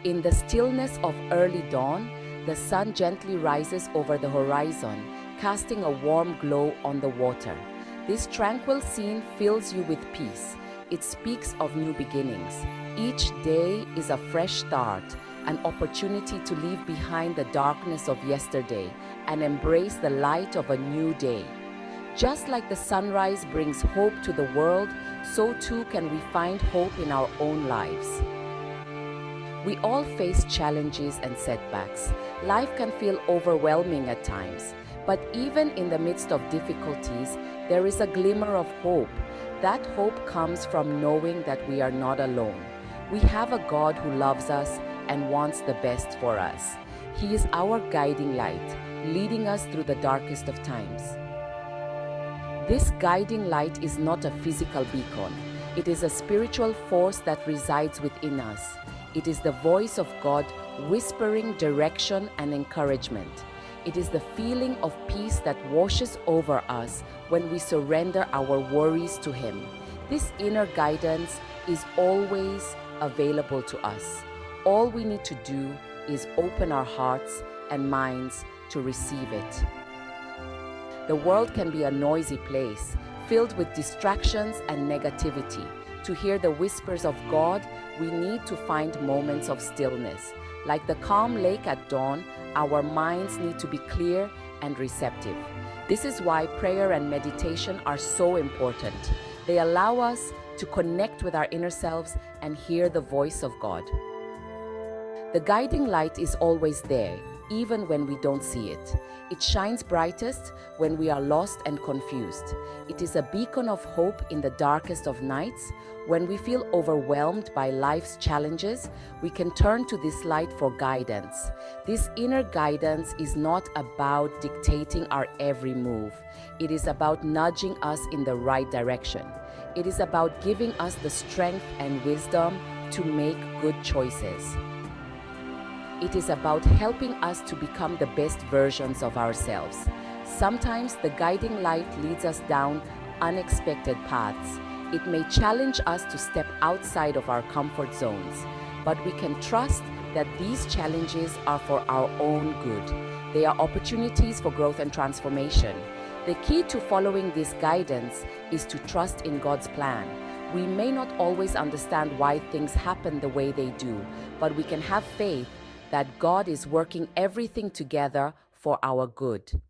In the stillness of early dawn, the sun gently rises over the horizon, casting a warm glow on the water. This tranquil scene fills you with peace. It speaks of new beginnings. Each day is a fresh start, an opportunity to leave behind the darkness of yesterday and embrace the light of a new day. Just like the sunrise brings hope to the world, so too can we find hope in our own lives. We all face challenges and setbacks. Life can feel overwhelming at times, but even in the midst of difficulties, there is a glimmer of hope. That hope comes from knowing that we are not alone. We have a God who loves us and wants the best for us. He is our guiding light, leading us through the darkest of times. This guiding light is not a physical beacon. It is a spiritual force that resides within us. It is the voice of God whispering direction and encouragement. It is the feeling of peace that washes over us when we surrender our worries to Him. This inner guidance is always available to us. All we need to do is open our hearts and minds to receive it. The world can be a noisy place, filled with distractions and negativity. To hear the whispers of God, we need to find moments of stillness. Like the calm lake at dawn, our minds need to be clear and receptive. This is why prayer and meditation are so important. They allow us to connect with our inner selves and hear the voice of God. The guiding light is always there, even when we don't see it. It shines brightest when we are lost and confused. It is a beacon of hope in the darkest of nights. When we feel overwhelmed by life's challenges, we can turn to this light for guidance. This inner guidance is not about dictating our every move. It is about nudging us in the right direction. It is about giving us the strength and wisdom to make good choices. It is about helping us to become the best versions of ourselves. Sometimes the guiding light leads us down unexpected paths. It may challenge us to step outside of our comfort zones, but we can trust that these challenges are for our own good. They are opportunities for growth and transformation. The key to following this guidance is to trust in God's plan. We may not always understand why things happen the way they do, but we can have faith that God is working everything together for our good.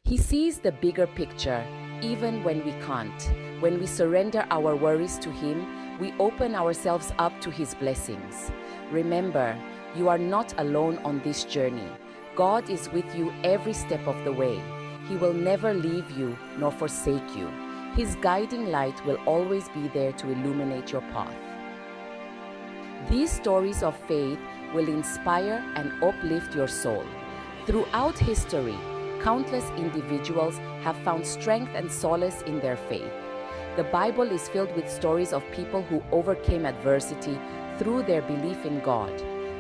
He sees the bigger picture, even when we can't. When we surrender our worries to Him, we open ourselves up to His blessings. Remember, you are not alone on this journey. God is with you every step of the way. He will never leave you nor forsake you. His guiding light will always be there to illuminate your path. These stories of faith will inspire and uplift your soul. Throughout history, countless individuals have found strength and solace in their faith. The Bible is filled with stories of people who overcame adversity through their belief in God.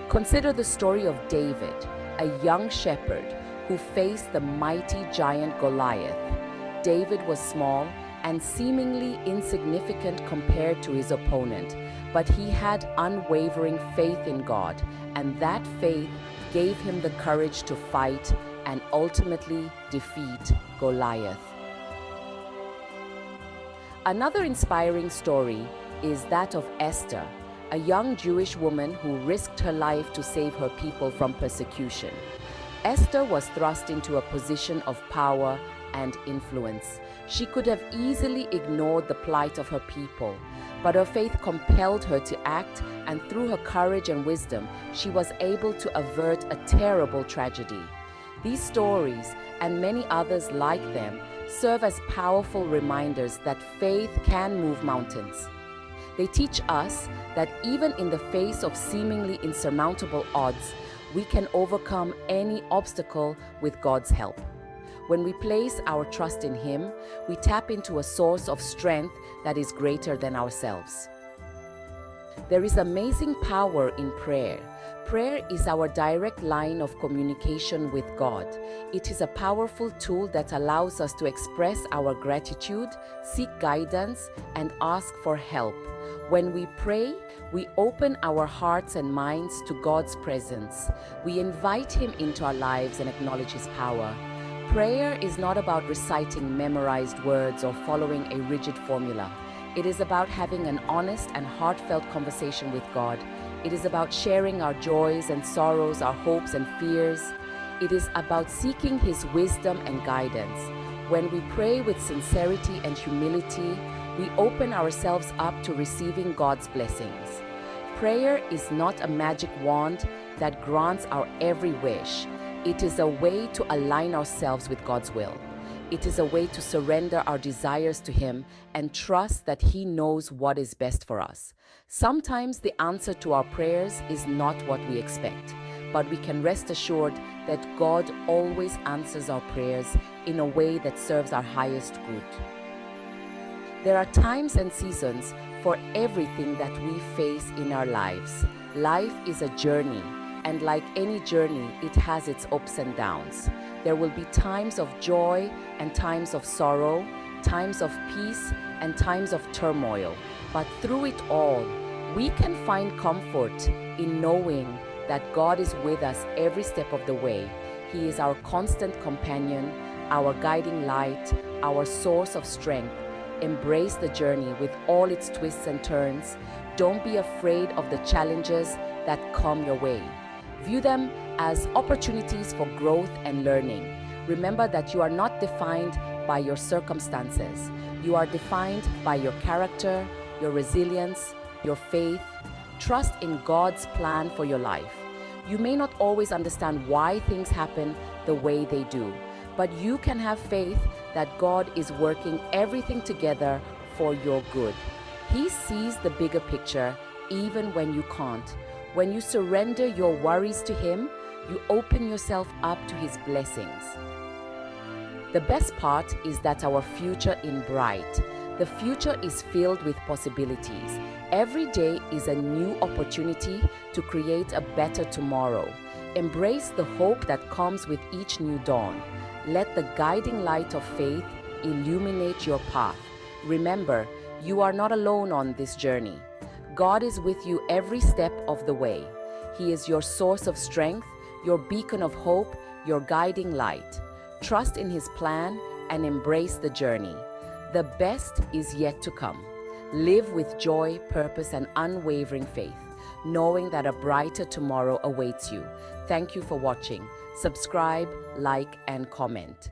Consider the story of David, a young shepherd who faced the mighty giant Goliath. David was small and seemingly insignificant compared to his opponent, but he had unwavering faith in God, and that faith gave him the courage to fight and ultimately defeat Goliath. Another inspiring story is that of Esther, a young Jewish woman who risked her life to save her people from persecution. Esther was thrust into a position of power and influence. She could have easily ignored the plight of her people, but her faith compelled her to act, and through her courage and wisdom, she was able to avert a terrible tragedy. These stories, and many others like them, serve as powerful reminders that faith can move mountains. They teach us that even in the face of seemingly insurmountable odds, we can overcome any obstacle with God's help. When we place our trust in Him, we tap into a source of strength that is greater than ourselves. There is amazing power in prayer. Prayer is our direct line of communication with God. It is a powerful tool that allows us to express our gratitude, seek guidance, and ask for help. When we pray, we open our hearts and minds to God's presence. We invite Him into our lives and acknowledge His power. Prayer is not about reciting memorized words or following a rigid formula. It is about having an honest and heartfelt conversation with God. It is about sharing our joys and sorrows, our hopes and fears. It is about seeking His wisdom and guidance. When we pray with sincerity and humility, we open ourselves up to receiving God's blessings. Prayer is not a magic wand that grants our every wish. It is a way to align ourselves with God's will. It is a way to surrender our desires to Him and trust that He knows what is best for us. Sometimes the answer to our prayers is not what we expect, but we can rest assured that God always answers our prayers in a way that serves our highest good. There are times and seasons for everything that we face in our lives. Life is a journey, and like any journey, it has its ups and downs. There will be times of joy and times of sorrow, times of peace and times of turmoil. But through it all, we can find comfort in knowing that God is with us every step of the way. He is our constant companion, our guiding light, our source of strength. Embrace the journey with all its twists and turns. Don't be afraid of the challenges that come your way. View them as opportunities for growth and learning. Remember that you are not defined by your circumstances. You are defined by your character, your resilience, your faith. Trust in God's plan for your life. You may not always understand why things happen the way they do, but you can have faith that God is working everything together for your good. He sees the bigger picture even when you can't. When you surrender your worries to Him, you open yourself up to His blessings. The best part is that our future is bright. The future is filled with possibilities. Every day is a new opportunity to create a better tomorrow. Embrace the hope that comes with each new dawn. Let the guiding light of faith illuminate your path. Remember, you are not alone on this journey. God is with you every step of the way. He is your source of strength, your beacon of hope, your guiding light. Trust in His plan and embrace the journey. The best is yet to come. Live with joy, purpose, and unwavering faith, knowing that a brighter tomorrow awaits you. Thank you for watching. Subscribe, like, and comment.